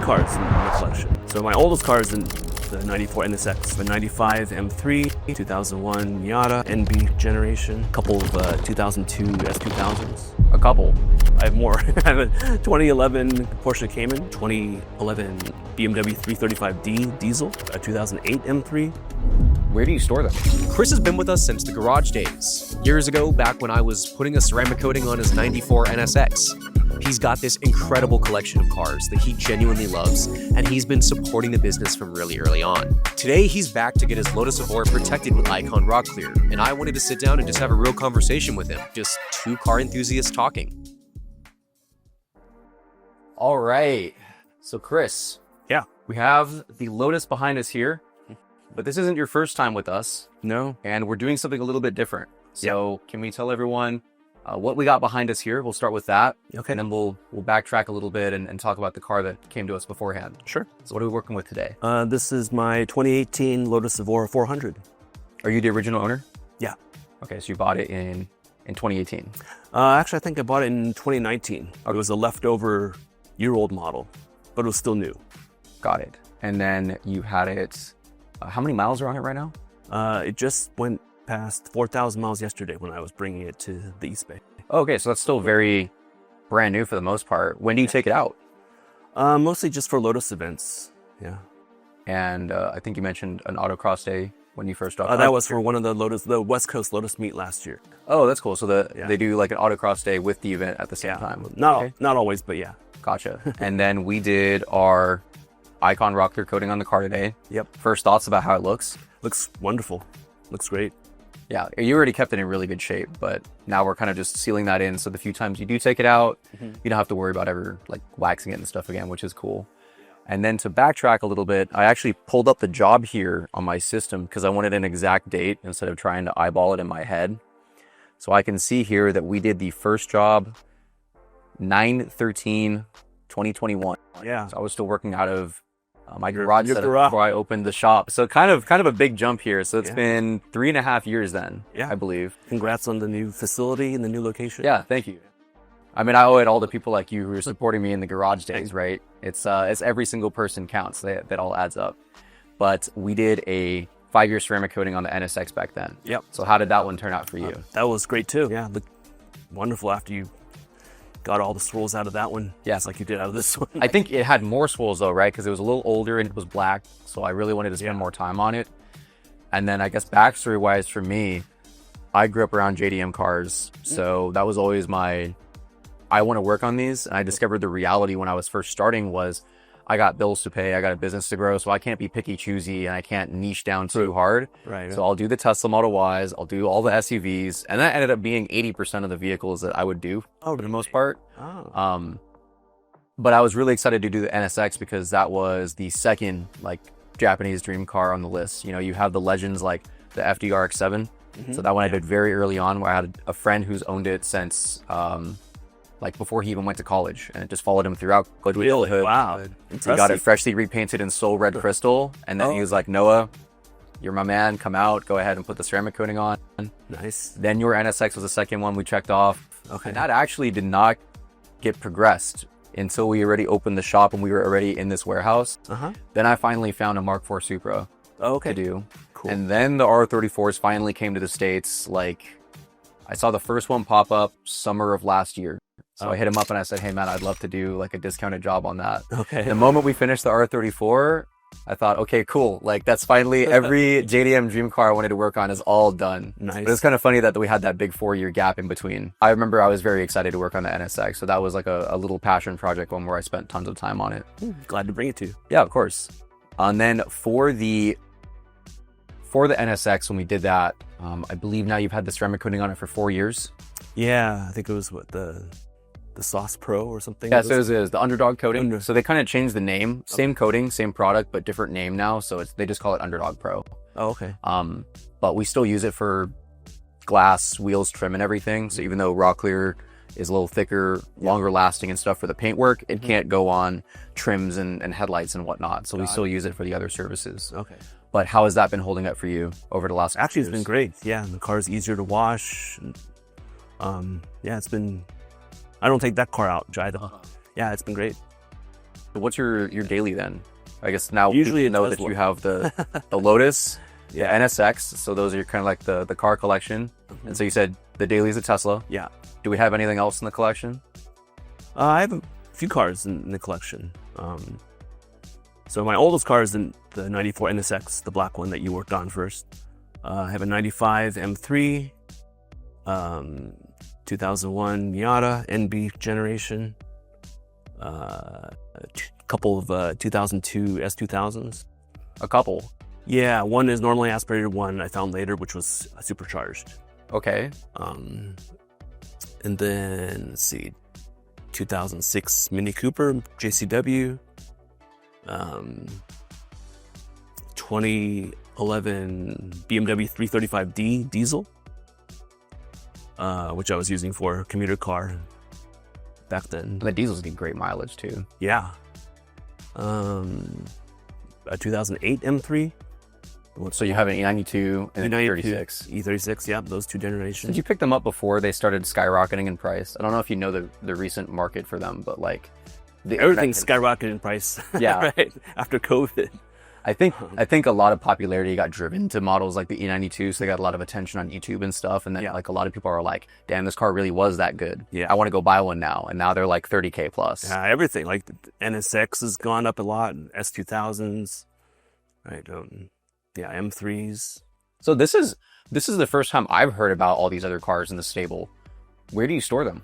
cars in the collection. So my oldest car is the 94 NSX, the 95 M3, 2001 Miata NB generation, a couple of 2002 S2000s. A couple. I have more. I have a 2011 Porsche Cayman, 2011 BMW 335D diesel, a 2008 M3. Where do you store them? Chris has been with us since the garage days. Years ago, back when I was putting a ceramic coating on his 94 NSX. He's got this incredible collection of cars that he genuinely loves, and he's been supporting the business from really early on. Today, he's back to get his Lotus Evora protected with Icon Rocklear, and I wanted to sit down and just have a real conversation with him. Just two car enthusiasts talking. All right. So Chris. Yeah. We have the Lotus behind us here, but this isn't your first time with us. No. And we're doing something a little bit different. So Can we tell everyone what we got behind us here? We'll start with that. Okay. And then we'll backtrack a little bit and talk about the car that came to us beforehand. Sure. So what are we working with today? This is my 2018 Lotus Evora 400. Are you the original owner? Yeah. Okay, so you bought it in 2018. Actually, I think I bought it in 2019. It was a leftover year-old model, but it was still new. Got it. And then you had it, how many miles are on it right now? It just went past 4,000 miles yesterday when I was bringing it to the East Bay. Okay, so that's still very brand new for the most part. When do you take it out? Mostly just for Lotus events. Yeah. And I think you mentioned an autocross day when you first dropped That was for one of the West Coast Lotus meet last year. Oh, that's cool. So they do like an autocross day with the event at the same time. Not always, but yeah. Gotcha. And then we did our Icon Rocklear coating on the car today. Yep. First thoughts about how it looks? Looks wonderful. Looks great. Yeah, you already kept it in really good shape, but now we're kind of just sealing that in. So the few times you do take it out, you don't have to worry about ever like waxing it and stuff again, which is cool. And then to backtrack a little bit, I actually pulled up the job here on my system because I wanted an exact date instead of trying to eyeball it in my head. So I can see here that we did the first job 9/13/2021. Yeah. So I was still working out of my garage setup garage. before I opened the shop. So kind of a big jump here. So it's been 3.5 years then, I believe. Congrats on the new facility and the new location. Yeah, thank you. I mean, I owe it all to people like you who are supporting me in the garage days, right? It's every single person counts. That all adds up. But we did a 5-year ceramic coating on the NSX back then. Yep. So how did that one turn out for you? That was great too. Yeah, looked wonderful after you got all the swirls out of that one. Yeah, like you did out of this one. I think it had more swirls though, right? Because it was a little older and it was black. So I really wanted to spend more time on it. And then I guess backstory wise for me, I grew up around JDM cars. So that was always I want to work on these. And I discovered the reality when I was first starting was I got bills to pay, I got a business to grow, so I can't be picky choosy and I can't niche down too hard. Right. So I'll do the Tesla Model Ys, I'll do all the SUVs, and that ended up being 80% of the vehicles that I would do for the most part. Oh. But I was really excited to do the NSX because that was the second like Japanese dream car on the list. You know, you have the legends like the FD RX-7. So that one I did very early on where I had a friend who's owned it since like before he even went to college, and it just followed him throughout. Really? Wow. He got it freshly repainted in Soul Red Crystal, and then he was like, Noah, you're my man, come out, go ahead and put the ceramic coating on. Nice. Then your NSX was the second one we checked off. Okay. And that actually did not get progressed until we already opened the shop and we were already in this warehouse. Then I finally found a Mark IV Supra to do. Cool. And then the R34s finally came to the States. Like, I saw the first one pop up summer of last year. So I hit him up and I said, hey man, I'd love to do like a discounted job on that. Okay. The moment we finished the R34, I thought, okay, cool. Like that's finally every JDM dream car I wanted to work on is all done. Nice. But it's kind of funny that we had that big 4-year gap in between. I remember I was very excited to work on the NSX. So that was like a little passion project, one where I spent tons of time on it. Glad to bring it to you. Yeah, of course. And then for the NSX, when we did that, I believe now you've had the ceramic coating on it for 4 years. Yeah, I think it was what the Sauce Pro or something. Yeah, so it is the Underdog coating. So they kind of changed the name, same coating, same product, but different name now. So they just call it Underdog Pro. Oh, okay. But we still use it for glass, wheels, trim, and everything. So even though Rocklear is a little thicker, longer lasting and stuff for the paintwork, it can't go on trims and headlights and whatnot. So we still use it for the other services. Okay. But how has that been holding up for you over the last Actually, it's years? been great. Yeah, the car's easier to wash. Yeah, it's been... I don't take that car out either. Yeah, it's been great. What's your daily then? I guess now Usually people know it's that Tesla. you have the Lotus, Yeah. the NSX. So those are kind of like the car collection. And so you said the daily is a Tesla. Yeah. Do we have anything else in the collection? I have a few cars in the collection. So my oldest car is the 94 NSX, the black one that you worked on first. I have a 95 M3, 2001 Miata NB generation, a couple of 2002 S2000s. A couple. Yeah, one is normally aspirated, one I found later, which was supercharged. Okay. And then, let's see, 2006 Mini Cooper JCW, 2011 BMW 335D diesel, which I was using for a commuter car back then. The diesels need great mileage too. Yeah. A 2008 M3. So you have an E92 and an E36. E36, yeah, those two generations. Did you pick them up before they started skyrocketing in price? I don't know if you know the recent market for them, but like Everything skyrocketed in price. Yeah. Right after COVID. I think a lot of popularity got driven to models like the E92, so they got a lot of attention on YouTube and stuff. And then like a lot of people are like, "Damn, this car really was that good. Yeah, I want to go buy one now." And now they're like 30K plus. Yeah, everything like the NSX has gone up a lot. S2000s, right? Yeah, M3s. So this is the first time I've heard about all these other cars in the stable. Where do you store them?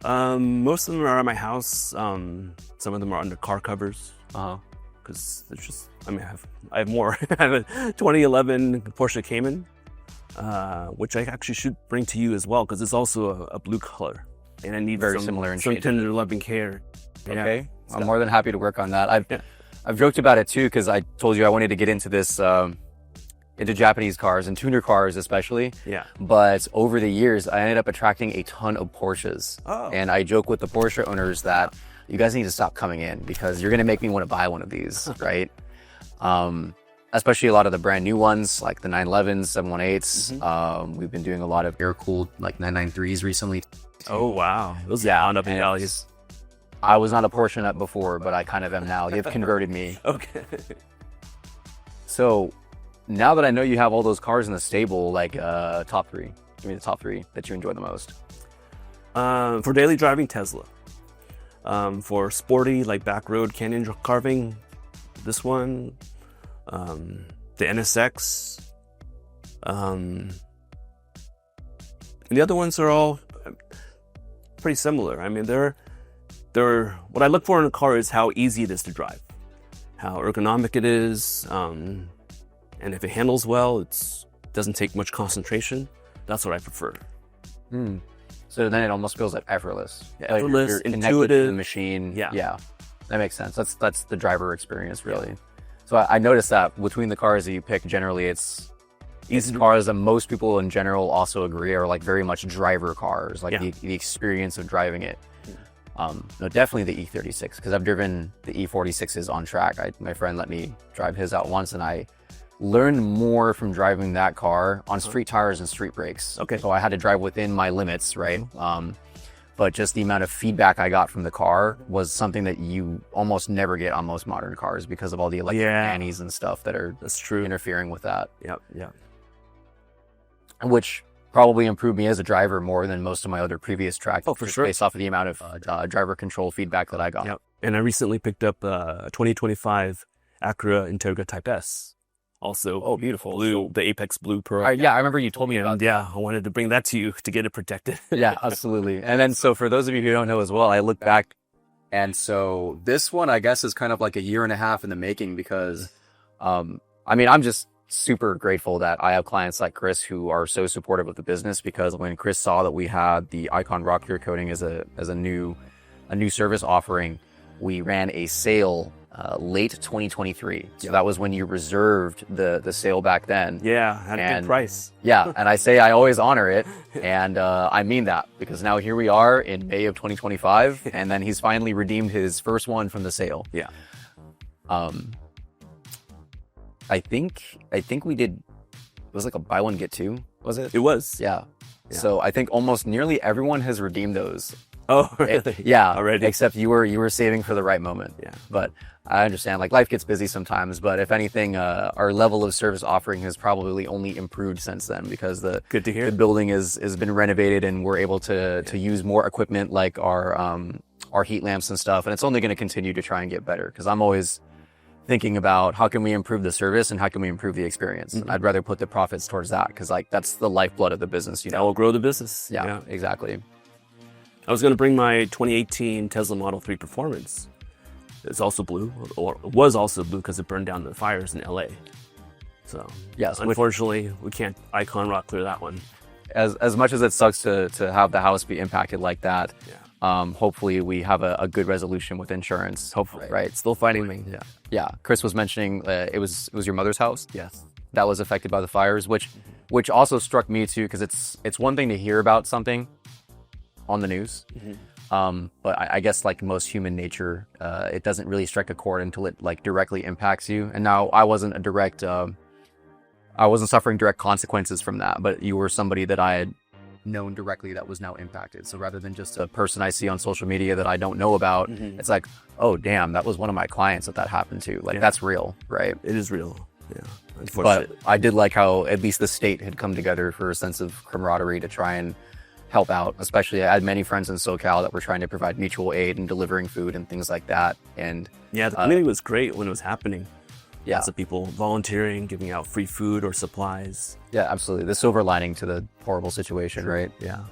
Most of them are at my house. Some of them are under car covers. Because there's just, I mean, I have more. I have a 2011 Porsche Cayman, which I actually should bring to you as well, because it's also a blue color, and I need Very similar in some shade. tender loving care. Okay, I'm more than happy to work on that. I've joked about it too, because I told you I wanted to get into this, into Japanese cars and tuner cars especially. Yeah. But over the years, I ended up attracting a ton of Porsches. Oh. And I joke with the Porsche owners that you guys need to stop coming in, because you're going to make me want to buy one of these, right? Especially a lot of the brand new ones, like the 911s, 718s. We've been doing a lot of air-cooled, like 993s recently. Oh, wow. Those are up and alleys. I was not a Porsche nut before, but I kind of am now. You've converted me. Okay. So now that I know you have all those cars in the stable, like top three, give me the top three that you enjoy the most. For daily driving, Tesla. For sporty, like back road canyon carving, this one. The NSX. And the other ones are all pretty similar. I mean, they're what I look for in a car is how easy it is to drive, how ergonomic it is, and if it handles well, it doesn't take much concentration. That's what I prefer. So then it almost feels like effortless. Yeah, like effortless, you're connected intuitive. to the machine. Yeah. That makes sense. That's the driver experience, really. Yeah. So I noticed that between the cars that you pick, generally it's cars that most people in general also agree are like very much driver cars, like the experience of driving it. No, definitely the E36, because I've driven the E46s on track. My friend let me drive his out once, and I learned more from driving that car on street tires and street brakes. Okay. So I had to drive within my limits, right? But just the amount of feedback I got from the car was something that you almost never get on most modern cars, because of all the electric nannies and stuff that are interfering with that. Yeah. Which probably improved me as a driver more than most of my other previous tracks. Oh, for sure. Based off of the amount of driver control feedback that I got. Yep. And I recently picked up a 2025 Acura Integra Type S. Also, beautiful. Blue, the Apex Blue Pro. Yeah, I remember you told me about that. Yeah, I wanted to bring that to you to get it protected. Yeah, absolutely. And then, so for those of you who don't know as well, I look back, and so this one, I guess, is kind of like a year and a half in the making, because, I mean, I'm just super grateful that I have clients like Chris who are so supportive of the business, because when Chris saw that we had the Icon Rocklear coating as a new service offering, we ran a sale late 2023. So that was when you reserved the sale back then. Yeah, had a good price. Yeah, and I say I always honor it, and I mean that, because now here we are in May of 2025, and then he's finally redeemed his first one from the sale. Yeah. I think we did, it was like a buy one get two, was it? It was. Yeah. So I think almost nearly everyone has redeemed those. Oh, really? Yeah, Already? except you were saving for the right moment. Yeah. But I understand, like, life gets busy sometimes, but if anything, our level of service offering has probably only improved since then, because Good to hear. the building has been renovated, and we're able to use more equipment, like our heat lamps and stuff, and it's only going to continue to try and get better, because I'm always thinking about how can we improve the service and how can we improve the experience. And I'd rather put the profits towards that, because like that's the lifeblood of the business, That will grow the business. Yeah, exactly. I was going to bring my 2018 Tesla Model 3 Performance. It's also blue, or it was also blue because it burned down the fires in LA. So, Yes, unfortunately, we can't Icon Rocklear that one. as much as it sucks to have the house be impacted like that, Yeah. hopefully we have a good resolution with insurance. Hopefully, right? Still fighting me. Yeah. Yeah. Chris was mentioning it was your mother's house Yes. that was affected by the fires, which also struck me too, because it's one thing to hear about something on the news, but I guess like most human nature, it doesn't really strike a chord until it like directly impacts you. And now I wasn't I wasn't suffering direct consequences from that, but you were somebody that I had known directly that was now impacted. So rather than just a person I see on social media that I don't know about, it's like, oh damn, that was one of my clients that happened to. Like, that's real, right? It is real. Yeah. But Unfortunately. I did like how at least the state had come together for a sense of camaraderie to try and help out. Especially, I had many friends in SoCal that were trying to provide mutual aid and delivering food and things like that. And Yeah, the community was great when it was happening. yeah, Lots of people volunteering, giving out free food or supplies. yeah, absolutely. The silver lining to the horrible situation, right? Yeah.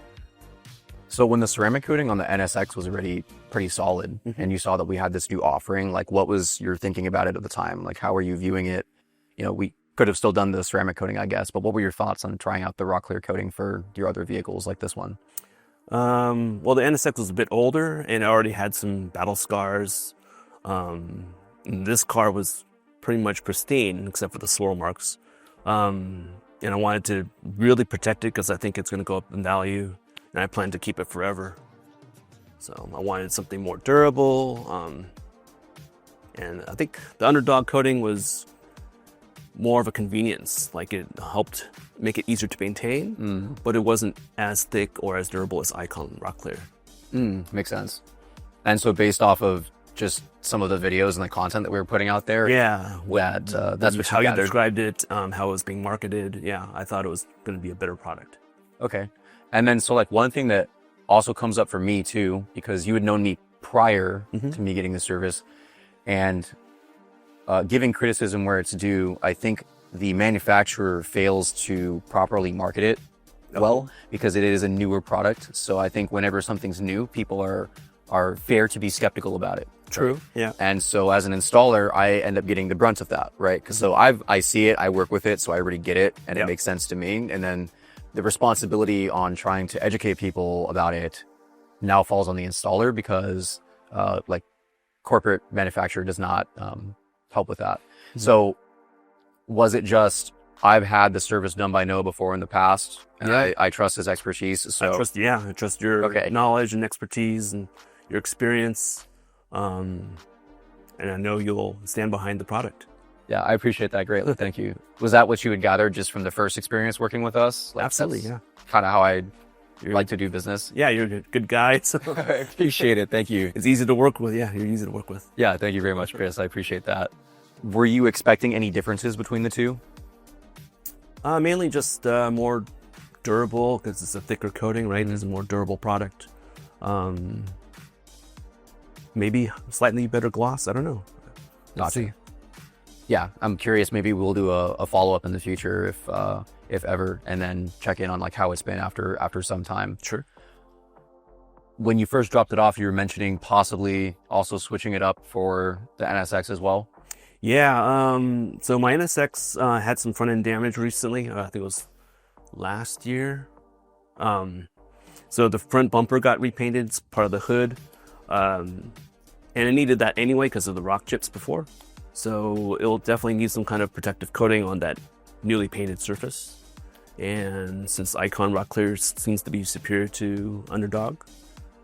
So when the ceramic coating on the NSX was already pretty solid, and you saw that we had this new offering, like what was your thinking about it at the time? Like, how were you viewing it? You know, we could have still done the ceramic coating, I guess, but what were your thoughts on trying out the Rocklear coating for your other vehicles like this one? Well, the NSX was a bit older and it already had some battle scars. This car was pretty much pristine except for the swirl marks. And I wanted to really protect it because I think it's going to go up in value, and I plan to keep it forever. So I wanted something more durable. And I think the underdog coating was more of a convenience. Like, it helped make it easier to maintain, but it wasn't as thick or as durable as Icon Rocklear. Makes sense. And so based off of just some of the videos and the content that we were putting out there, Yeah, that's what how you you gathered. described it, how it was being marketed. Yeah, I thought it was going to be a better product. Okay. And then, so like one thing that also comes up for me too, because you had known me prior to me getting the service, and giving criticism where it's due, I think the manufacturer fails to properly market it well, because it is a newer product. So I think whenever something's new, people are fair to be skeptical about it. True. Yeah. And so as an installer, I end up getting the brunt of that, right? Because so I see it, I work with it, so I already get it, and it makes sense to me. And then the responsibility on trying to educate people about it now falls on the installer, because like corporate manufacturer does not help with that. So was it just, I've had the service done by Noah before in the past, and I trust his expertise. So I trust your knowledge and expertise and your experience. And I know you'll stand behind the product. yeah, I appreciate that greatly. Thank you. Was that what you had gathered just from the first experience working with us? Like, Absolutely, yeah. Kind of how I like to do business. Yeah, you're a good guy. So I appreciate it. Thank you. it's easy to work with. Yeah, you're easy to work with. Yeah, thank you very much, Chris. I appreciate that. Were you expecting any differences between the two? Mainly just more durable, because it's a thicker coating, right? It's a more durable product. Maybe slightly better gloss. I don't know. Gotcha. Yeah, I'm curious. Maybe we'll do a follow-up in the future if ever, and then check in on like how it's been after some time. Sure. When you first dropped it off, you were mentioning possibly also switching it up for the NSX as well. Yeah. So my NSX had some front end damage recently. I think it was last year. So the front bumper got repainted. It's part of the hood. And it needed that anyway because of the rock chips before. So it'll definitely need some kind of protective coating on that newly painted surface. And since Icon Rocklear seems to be superior to Underdog,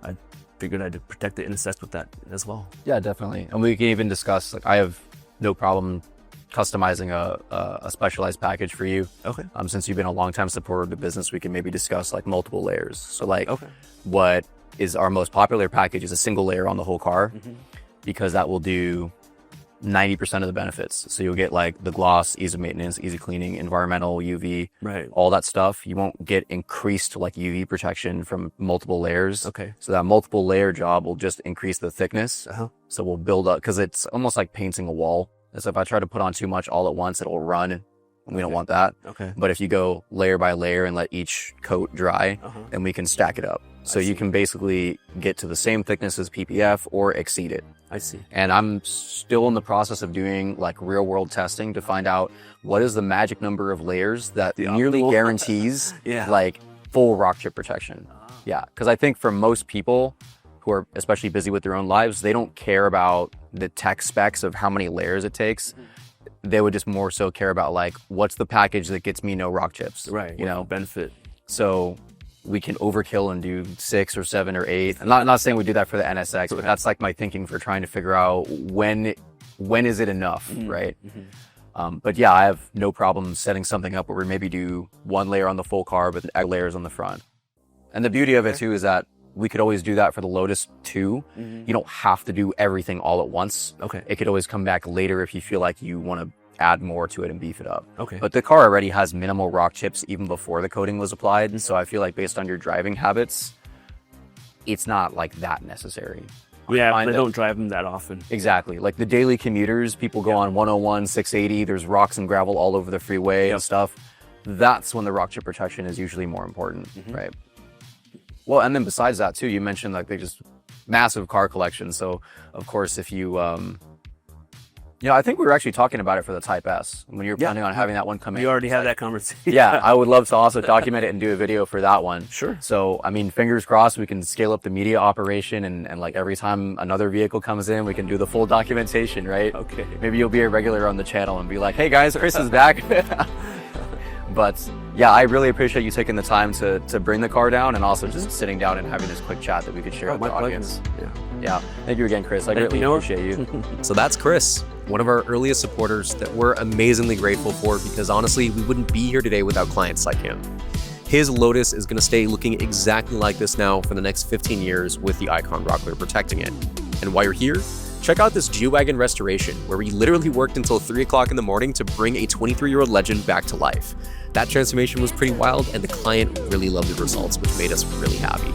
I figured I'd protect the NSX with that as well. Yeah, definitely. And we can even discuss, like, I have no problem customizing a specialized package for you. Okay. Since you've been a long time supporter of the business, we can maybe discuss like multiple layers. So like what is our most popular package, is a single layer on the whole car, because that will do 90% of the benefits. So you'll get like the gloss, ease of maintenance, easy cleaning, environmental, UV, all that stuff. You won't get increased like UV protection from multiple layers. Okay. So that multiple layer job will just increase the thickness. So we'll build up, because it's almost like painting a wall. So if I try to put on too much all at once, it'll run, and we don't want that. But if you go layer by layer and let each coat dry, then we can stack it up. So you can basically get to the same thickness as PPF or exceed it. I see. And I'm still in the process of doing like real world testing to find out what is the magic number of layers that nearly guarantees like full rock chip protection. Yeah, because I think for most people who are especially busy with their own lives, they don't care about the tech specs of how many layers it takes. They would just more so care about like, what's the package that gets me no rock chips? You know, benefit. So we can overkill and do 6 or 7 or 8. I'm not saying we do that for the NSX, but that's like my thinking for trying to figure out when is it enough, right? But yeah, I have no problem setting something up where we maybe do 1 layer on the full car, but layers on the front. And the beauty of it too is that we could always do that for the Lotus too. You don't have to do everything all at once. It could always come back later if you feel like you want to add more to it and beef it up. But the car already has minimal rock chips even before the coating was applied. And so I feel like based on your driving habits, it's not like that necessary. Yeah, they don't drive them that often. Exactly. Like the daily commuters, people go on 101, 680, there's rocks and gravel all over the freeway and stuff. That's when the rock chip protection is usually more important, right? Well, and then besides that too, you mentioned like they just massive car collection. So of course, if you, I think we were actually talking about it for the Type S when you were planning on having that one come in. You already had that conversation. Yeah, I would love to also document it and do a video for that one. Sure. So, I mean, fingers crossed we can scale up the media operation and like every time another vehicle comes in, we can do the full documentation, right? Okay. Maybe you'll be a regular on the channel and be like, hey guys, Chris is back. But yeah, I really appreciate you taking the time to bring the car down and also just sitting down and having this quick chat that we could share with the audience. Yeah. Thank you again, Chris. I greatly appreciate you. So that's Chris, one of our earliest supporters that we're amazingly grateful for, because honestly, we wouldn't be here today without clients like him. His Lotus is going to stay looking exactly like this now for the next 15 years with the Icon Rocklear protecting it. And while you're here, check out this G-Wagon restoration where we literally worked until 3 o'clock in the morning to bring a 23-year-old legend back to life. That transformation was pretty wild, and the client really loved the results, which made us really happy.